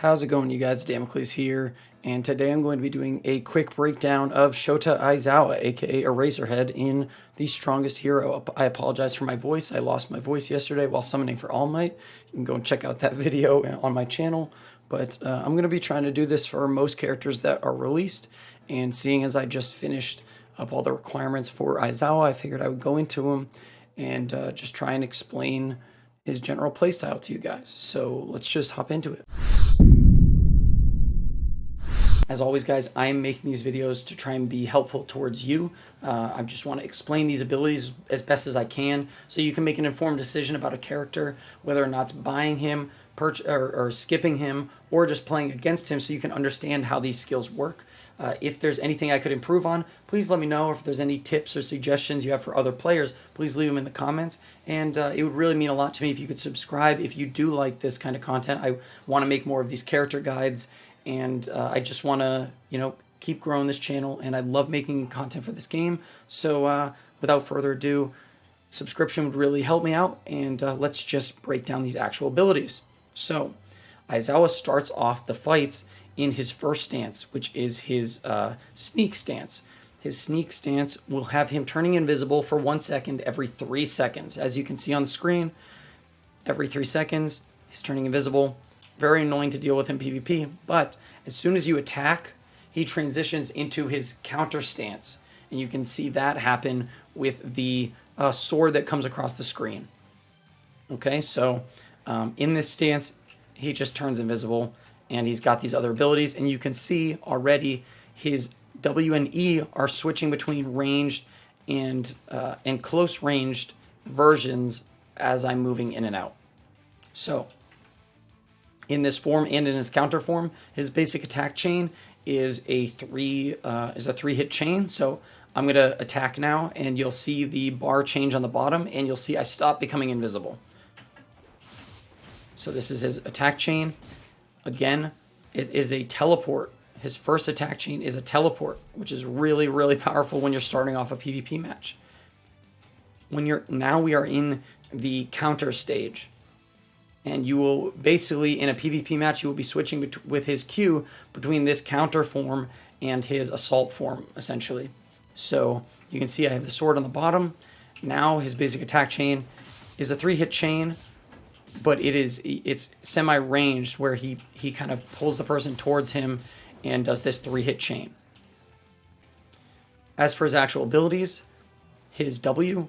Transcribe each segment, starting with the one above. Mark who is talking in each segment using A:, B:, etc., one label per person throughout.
A: How's it going, you guys? Damocles here, and today I'm going to be doing a quick breakdown of Shota Aizawa, aka Eraserhead, in The Strongest Hero. I apologize for my voice. I lost my voice yesterday while summoning for All Might. You can go and check out that video on my channel, but I'm going to be trying to do this for most characters that are released, and seeing as I just finished up all the requirements for Aizawa, I figured I would go into them and just try and explain his general playstyle to you guys. So let's just hop into it. As always, guys, I am making these videos to try and be helpful towards you. I just want to explain these abilities as best as I can so you can make an informed decision about a character, whether or not it's buying him, or skipping him, or just playing against him so you can understand how these skills work. If there's anything I could improve on, please let me know. If there's any tips or suggestions you have for other players, please leave them in the comments. And it would really mean a lot to me if you could subscribe. If you do like this kind of content, I want to make more of these character guides. And I just want to, keep growing this channel, and I love making content for this game. So without further ado, subscription would really help me out, and let's just break down these actual abilities. So Aizawa starts off the fights in his first stance, which is his sneak stance. His sneak stance will have him turning invisible for 1 second every 3 seconds. As you can see on the screen, every 3 seconds, he's turning invisible. Very annoying to deal with in PvP, but as soon as you attack, he transitions into his counter stance. And you can see that happen with the sword that comes across the screen. Okay, so in this stance, he just turns invisible, and he's got these other abilities, and you can see already his W and E are switching between ranged and close ranged versions as I'm moving in and out. So in this form and in his counter form, his basic attack chain is a three hit chain. So I'm gonna attack now, and you'll see the bar change on the bottom, and you'll see I stop becoming invisible. So this is his attack chain. Again, it is a teleport. His first attack chain is a teleport, which is really, really powerful when you're starting off a PvP match. Now we are in the counter stage. And you will basically, in a PvP match, you will be switching with his Q between this counter form and his assault form, essentially. So you can see I have the sword on the bottom. Now his basic attack chain is a 3-hit chain, but it's semi-ranged, where he kind of pulls the person towards him and does this 3-hit chain. As for his actual abilities, his W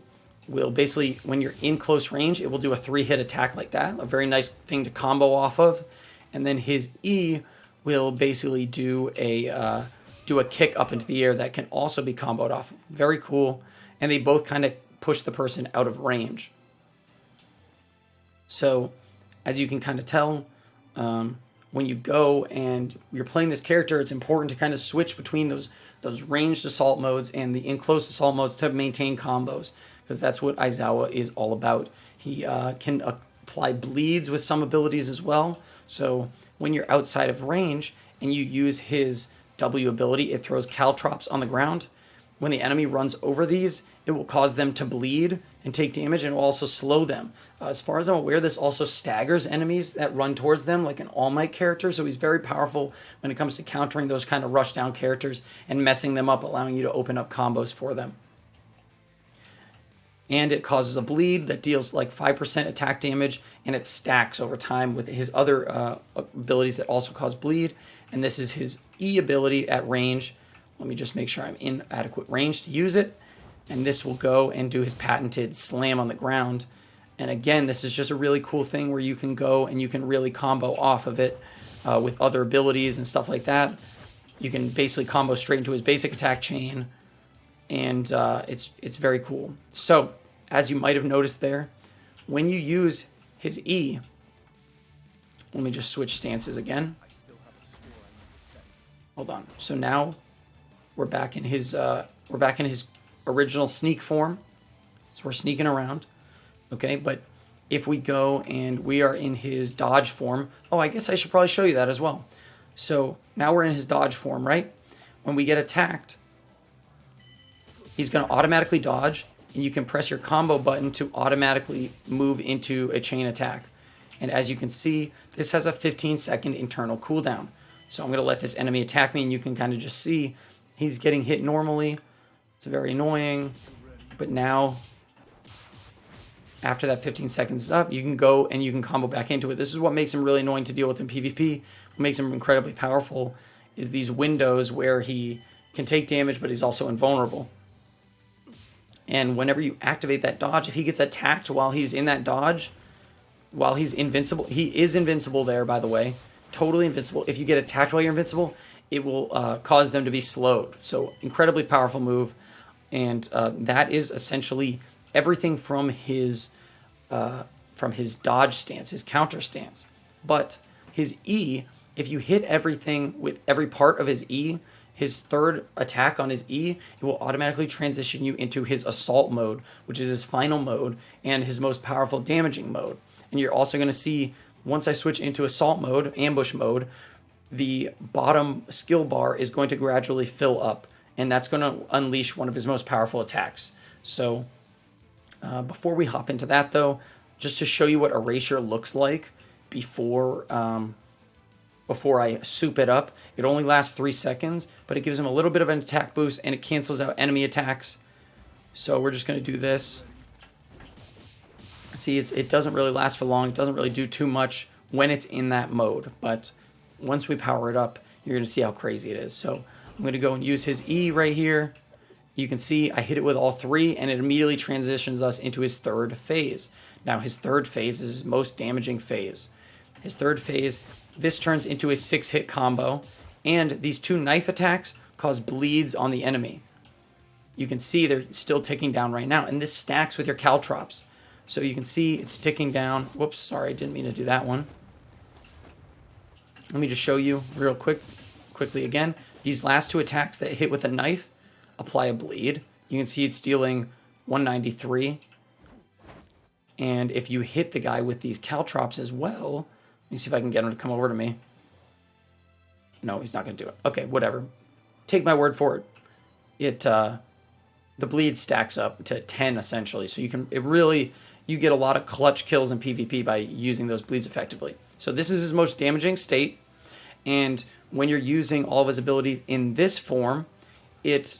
A: will basically, when you're in close range, it will do a 3-hit attack like that. A very nice thing to combo off of. And then his E will basically do a kick up into the air that can also be comboed off. Very cool. And they both kind of push the person out of range. So as you can kind of tell, when you go and you're playing this character, it's important to kind of switch between those ranged assault modes and the in-close assault modes to maintain combos, because that's what Aizawa is all about. He can apply bleeds with some abilities as well. So when you're outside of range and you use his W ability, it throws caltrops on the ground. When the enemy runs over these, it will cause them to bleed and take damage, and it will also slow them. As far as I'm aware, this also staggers enemies that run towards them, like an All Might character, so he's very powerful when it comes to countering those kind of rush down characters and messing them up, allowing you to open up combos for them. And it causes a bleed that deals like 5% attack damage, and it stacks over time with his other abilities that also cause bleed. And this is his E ability at range. Let me just make sure I'm in adequate range to use it. And this will go and do his patented slam on the ground. And again, this is just a really cool thing where you can go and you can really combo off of it with other abilities and stuff like that. You can basically combo straight into his basic attack chain, and it's very cool. So as you might have noticed there, when you use his E, let me just switch stances again. Hold on. So now we're back in his original sneak form. So we're sneaking around. Okay, but if we go and we are in his dodge form, I guess I should probably show you that as well. So now we're in his dodge form, right? When we get attacked, he's going to automatically dodge, and you can press your combo button to automatically move into a chain attack. And as you can see, this has a 15-second internal cooldown. So I'm going to let this enemy attack me, and you can kind of just see he's getting hit normally. It's very annoying. But now, after that 15 seconds is up, you can go and you can combo back into it. This is what makes him really annoying to deal with in PvP. What makes him incredibly powerful is these windows where he can take damage, but he's also invulnerable. And whenever you activate that dodge, if he gets attacked while he's in that dodge, while he's invincible, he is invincible there, by the way, totally invincible. If you get attacked while you're invincible, it will cause them to be slowed. So incredibly powerful move. And that is essentially everything from his dodge stance, his counter stance. But his E, if you hit everything with every part of his E, his third attack on his E, it will automatically transition you into his assault mode, which is his final mode and his most powerful damaging mode. And you're also going to see, once I switch into assault mode, ambush mode, the bottom skill bar is going to gradually fill up, and that's going to unleash one of his most powerful attacks. So before we hop into that, though, just to show you what Erasure looks like before I soup it up, it only lasts 3 seconds, but it gives him a little bit of an attack boost, and it cancels out enemy attacks. So we're just going to do this. See, it doesn't really last for long. It doesn't really do too much when it's in that mode, but once we power it up, you're going to see how crazy it is. So I'm going to go and use his E right here. You can see I hit it with all three, and it immediately transitions us into his third phase. Now, his third phase is his most damaging phase. His third phase, this turns into a 6-hit combo, and these 2 knife attacks cause bleeds on the enemy. You can see they're still ticking down right now, and this stacks with your caltrops. So you can see it's ticking down. Whoops, sorry, didn't mean to do that one. Let me just show you real quickly again. These last 2 attacks that hit with a knife apply a bleed. You can see it's dealing 193. And if you hit the guy with these caltrops as well, let me see if I can get him to come over to me. No, he's not going to do it. Okay, whatever. Take my word for it. The bleed stacks up to 10 essentially. So you get a lot of clutch kills in PvP by using those bleeds effectively. So this is his most damaging state, and when you're using all of his abilities in this form, it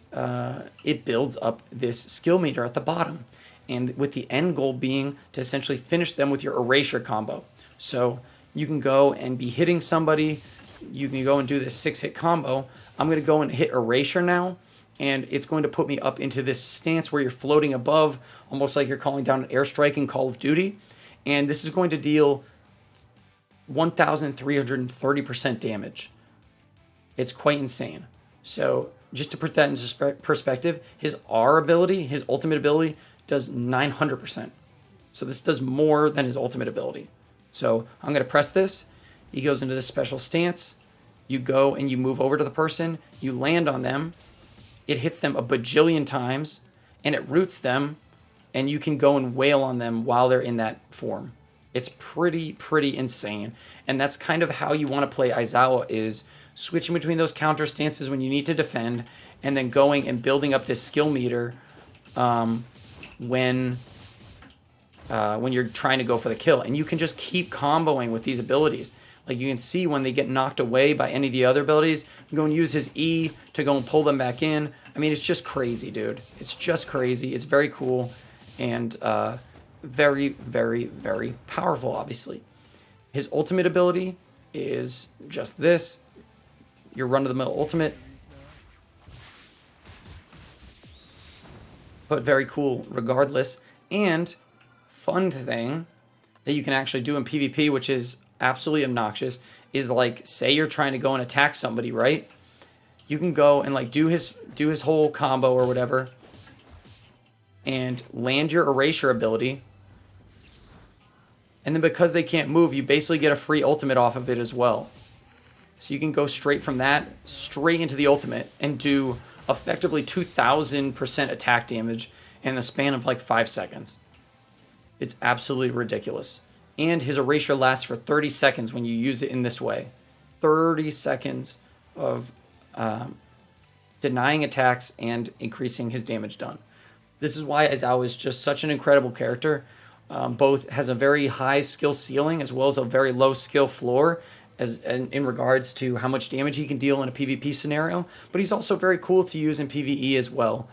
A: builds up this skill meter at the bottom, and with the end goal being to essentially finish them with your Erasure combo. So you can go and be hitting somebody, you can go and do this 6-hit combo. I'm going to go and hit Erasure now, and it's going to put me up into this stance where you're floating above, almost like you're calling down an airstrike in Call of Duty, and this is going to deal 1,330% damage. It's quite insane. So just to put that into perspective, his R ability, his ultimate ability, does 900%. So this does more than his ultimate ability. So I'm going to press this. He goes into this special stance. You go and you move over to the person. You land on them. It hits them a bajillion times, and it roots them, and you can go and wail on them while they're in that form. It's pretty insane. And that's kind of how you want to play Aizawa, is switching between those counter stances when you need to defend, and then going and building up this skill meter when you're trying to go for the kill. And you can just keep comboing with these abilities. Like you can see when they get knocked away by any of the other abilities, you go and use his E to go and pull them back in. I mean, it's just crazy, dude. It's just crazy. It's very cool and very powerful, obviously. His ultimate ability is just this. Your run-of-the-mill ultimate. But very cool regardless. And fun thing that you can actually do in PvP, which is absolutely obnoxious, is like, say you're trying to go and attack somebody, right? You can go and like do his whole combo or whatever and land your Erasure ability. And then because they can't move, you basically get a free ultimate off of it as well. So you can go straight from that, straight into the ultimate, and do effectively 2,000% attack damage in the span of like 5 seconds. It's absolutely ridiculous. And his Erasure lasts for 30 seconds when you use it in this way. 30 seconds of denying attacks and increasing his damage done. This is why Aizawa is just such an incredible character. both has a very high skill ceiling as well as a very low skill floor in regards to how much damage he can deal in a PvP scenario, but he's also very cool to use in PvE as well.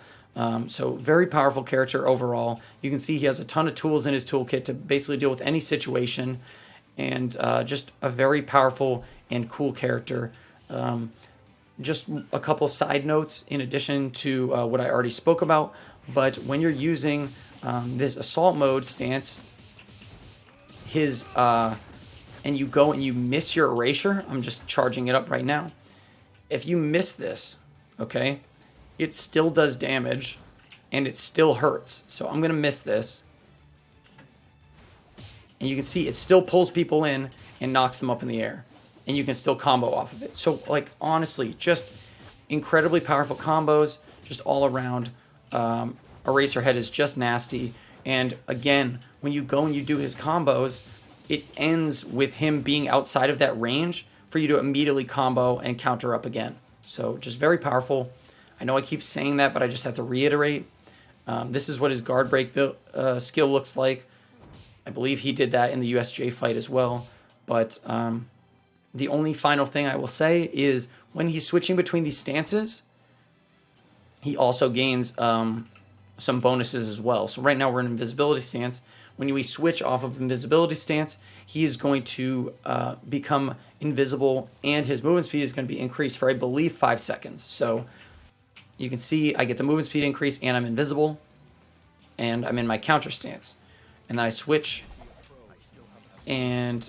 A: So very powerful character overall. You can see he has a ton of tools in his toolkit to basically deal with any situation, and just a very powerful and cool character. Just a couple side notes in addition to what I already spoke about, but when you're using this assault mode stance, and you go and you miss your erasure, I'm just charging it up right now. If you miss this, okay, it still does damage and it still hurts. So I'm gonna miss this. And you can see it still pulls people in and knocks them up in the air. And you can still combo off of it. So like honestly, just incredibly powerful combos, just all around. Eraserhead is just nasty. And again, when you go and you do his combos, it ends with him being outside of that range for you to immediately combo and counter up again. So just very powerful. I know I keep saying that, but I just have to reiterate. This is what his guard break skill looks like. I believe he did that in the USJ fight as well. But the only final thing I will say is when he's switching between these stances, he also gains some bonuses as well. So right now we're in invisibility stance. When we switch off of invisibility stance, he is going to become invisible, and his movement speed is going to be increased for, I believe, 5 seconds. So you can see I get the movement speed increase, and I'm invisible, and I'm in my counter stance. And then I switch, and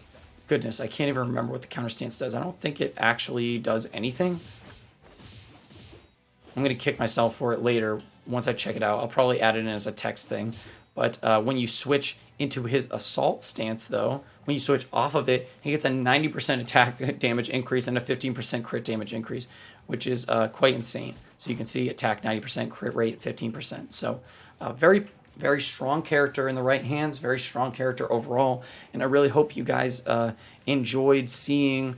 A: goodness, I can't even remember what the counter stance does. I don't think it actually does anything. I'm going to kick myself for it later once I check it out. I'll probably add it in as a text thing. But when you switch into his assault stance, though, when you switch off of it, he gets a 90% attack damage increase and a 15% crit damage increase, which is quite insane. So you can see attack 90%, crit rate 15%. So very, very strong character in the right hands, very strong character overall. And I really hope you guys enjoyed seeing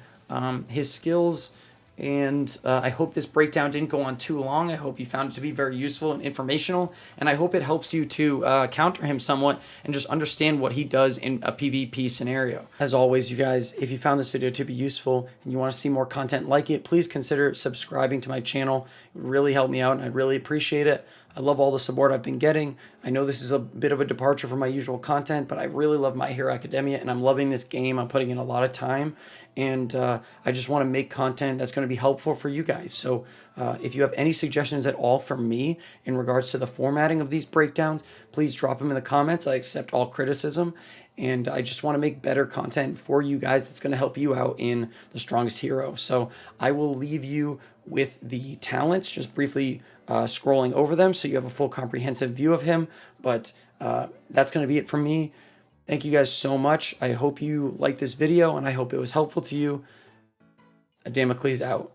A: his skills. And I hope this breakdown didn't go on too long. I hope you found it to be very useful and informational. And I hope it helps you to counter him somewhat and just understand what he does in a PvP scenario. As always, you guys, if you found this video to be useful and you want to see more content like it, please consider subscribing to my channel. It would really help me out, and I'd really appreciate it. I love all the support I've been getting. I know this is a bit of a departure from my usual content, but I really love My Hero Academia, and I'm loving this game. I'm putting in a lot of time, and I just want to make content that's going to be helpful for you guys. So if you have any suggestions at all from me in regards to the formatting of these breakdowns, please drop them in the comments. I accept all criticism, and I just want to make better content for you guys that's going to help you out in The Strongest Hero. So I will leave you with the talents, just briefly scrolling over them so you have a full comprehensive view of him. But that's going to be it from me. Thank you guys so much. I hope you liked this video, and I hope it was helpful to you. Damocles out.